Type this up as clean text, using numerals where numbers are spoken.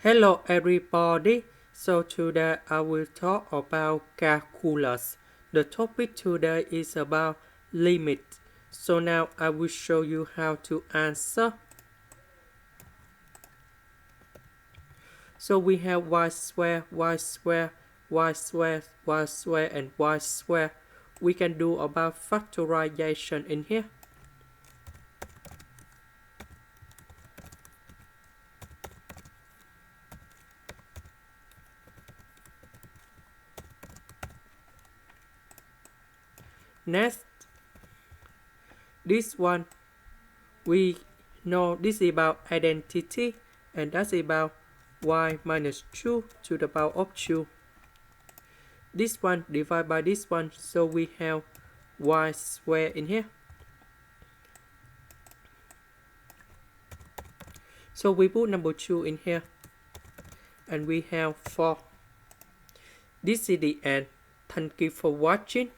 Hello everybody. So today I will talk about calculus. The topic today is about limit. So now I will show you how to answer. So we have y square, y square, y square, y square, and y square. We can do about factorization in here. Next, this one, we know this is about identity, and that's about y minus 2 to the power of 2. This one divided by this one, so we have y squared in here. So we put number 2 in here, and we have 4. This is the end. Thank you for watching.